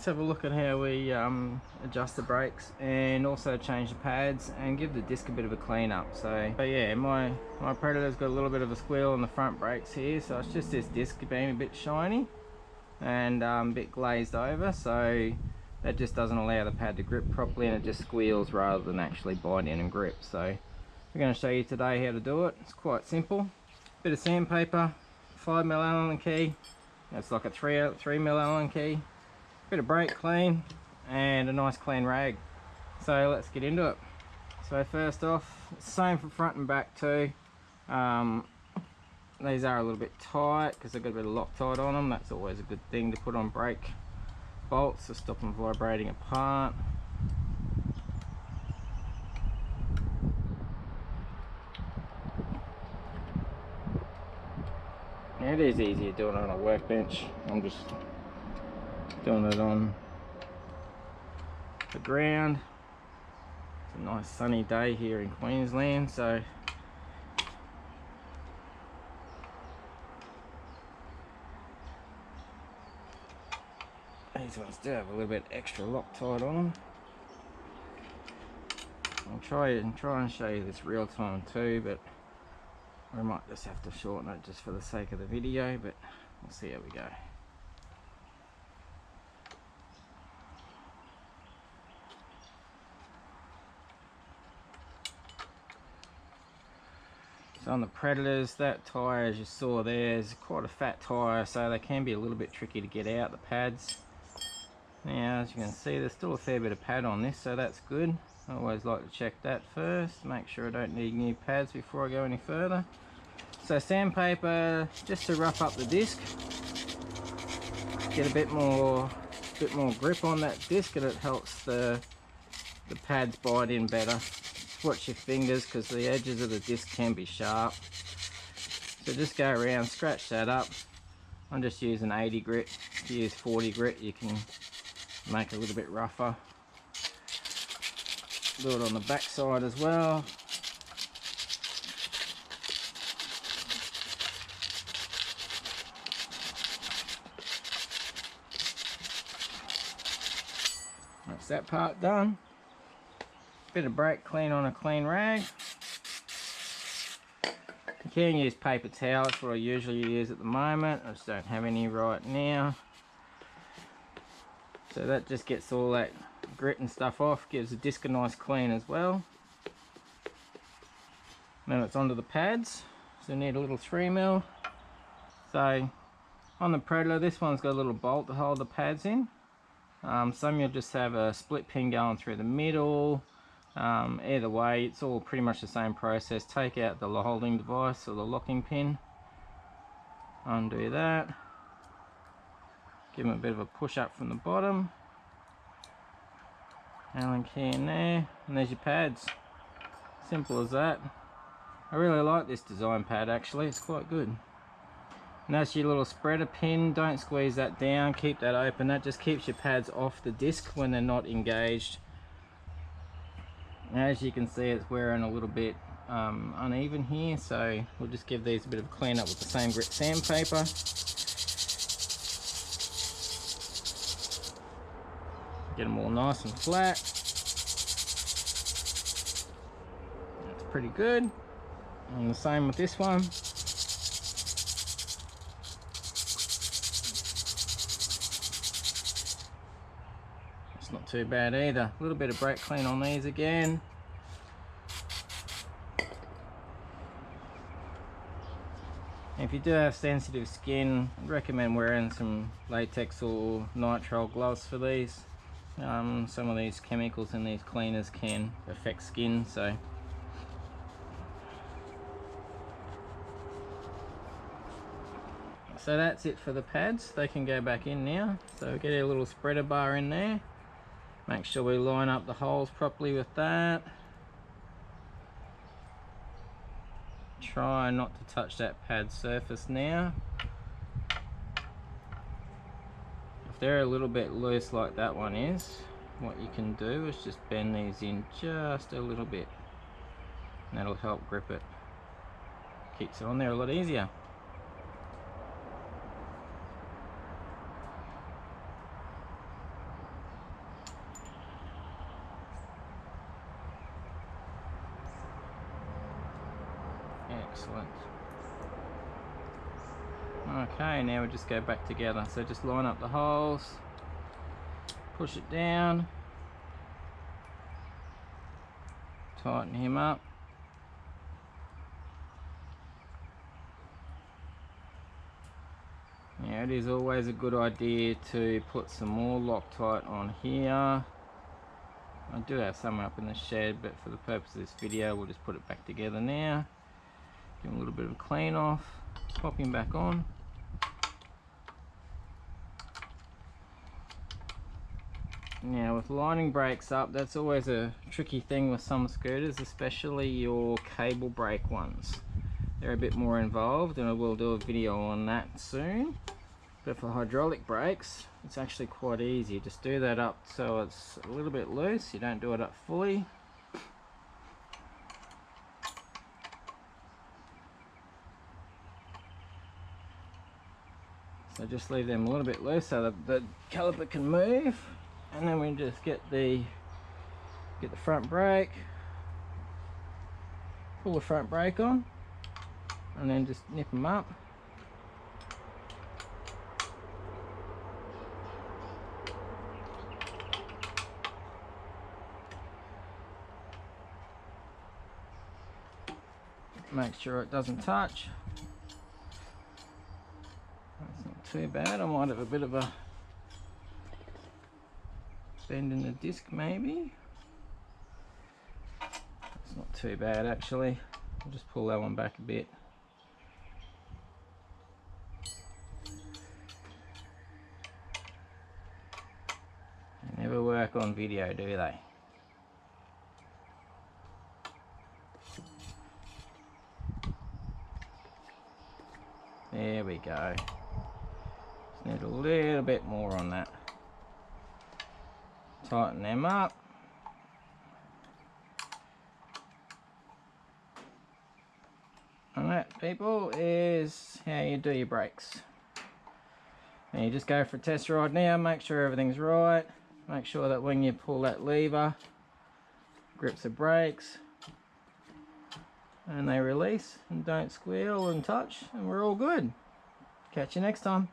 let's have a look at how we adjust the brakes and also change the pads and give the disc a bit of a clean up. So yeah, my Predator's got a little bit of a squeal on the front brakes here, so it's just this disc being a bit shiny and a bit glazed over, so that just doesn't allow the pad to grip properly, and it just squeals rather than actually bite in and grip. So we're going to show you today how to do it. It's quite simple. Bit of sandpaper, 5mm Allen key, it's like a 3mm Allen key, bit of brake clean and a nice clean rag. So let's get into it. So first off, same for front and back too. These are a little bit tight because they've got a bit of Loctite on them. That's always a good thing to put on brake bolts to stop them vibrating apart. Now, it is easier doing it on a workbench. I'm just doing it on the ground. It's a nice sunny day here in Queensland, so these ones do have a little bit extra Loctite on them. I'll try and show you this real time too, but we might just have to shorten it just for the sake of the video, but we'll see how we go. So on the Predators, that tyre, as you saw there, is quite a fat tyre, so they can be a little bit tricky to get out, the pads. Now, as you can see, there's still a fair bit of pad on this, so that's good. I always like to check that first, make sure I don't need new pads before I go any further. So sandpaper, just to rough up the disc, get a bit more grip on that disc, and it helps the pads bite in better. Watch your fingers because the edges of the disc can be sharp. So just go around, scratch that up. I'm just using 80 grit. If you use 40 grit, you can make it a little bit rougher. Do it on the back side as well. That's that part done. Bit of brake clean on a clean rag. You can use paper towel, that's what I usually use at the moment. I just don't have any right now. So that just gets all that grit and stuff off, gives the disc a nice clean as well. Then it's onto the pads, so you need a little 3mm. So on the Predator, this one's got a little bolt to hold the pads in. Some you'll just have a split pin going through the middle. Either way, it's all pretty much the same process. Take out the holding device or the locking pin, undo that, give them a bit of a push up from the bottom, Allen key in there, and there's your pads. Simple as that. I really like this design pad actually, it's quite good. And that's your little spreader pin. Don't squeeze that down, keep that open. That just keeps your pads off the disc when they're not engaged. As you can see, it's wearing a little bit uneven here, so we'll just give these a bit of a clean up with the same grit sandpaper. Get them all nice and flat. That's pretty good. And the same with this one. It's not too bad either. A little bit of brake clean on these again. If you do have sensitive skin, I'd recommend wearing some latex or nitrile gloves for these. Some of these chemicals in these cleaners can affect skin, so that's it for the pads. They can go back in now. So get a little spreader bar in there. Make sure we line up the holes properly with that. Try not to touch that pad surface now. If they're a little bit loose like that one is, what you can do is just bend these in just a little bit, and that'll help grip it. Keeps it on there a lot easier. Excellent. Okay, now we just go back together. So just line up the holes, push it down, tighten him up. Now it is always a good idea to put some more Loctite on here. I do have some up in the shed, but for the purpose of this video we'll just put it back together now. Give him a little bit of a clean off, pop him back on. Now with lining brakes up, that's always a tricky thing with some scooters, especially your cable brake ones. They're a bit more involved, and I will do a video on that soon. But for hydraulic brakes, it's actually quite easy. Just do that up so it's a little bit loose, you don't do it up fully. So just leave them a little bit loose so that the caliper can move. And then we just get the front brake, pull the front brake on, and then just nip them up. Make sure it doesn't touch. That's not too bad. I might have a bit of a bend in the disc maybe. It's not too bad actually. I'll just pull that one back a bit. They never work on video, do they? There we go. Just need a little bit more on that. Tighten them up. And that, people, is how you do your brakes. And you just go for a test ride now, make sure everything's right. Make sure that when you pull that lever, grips the brakes, and they release and don't squeal and touch, and we're all good. Catch you next time.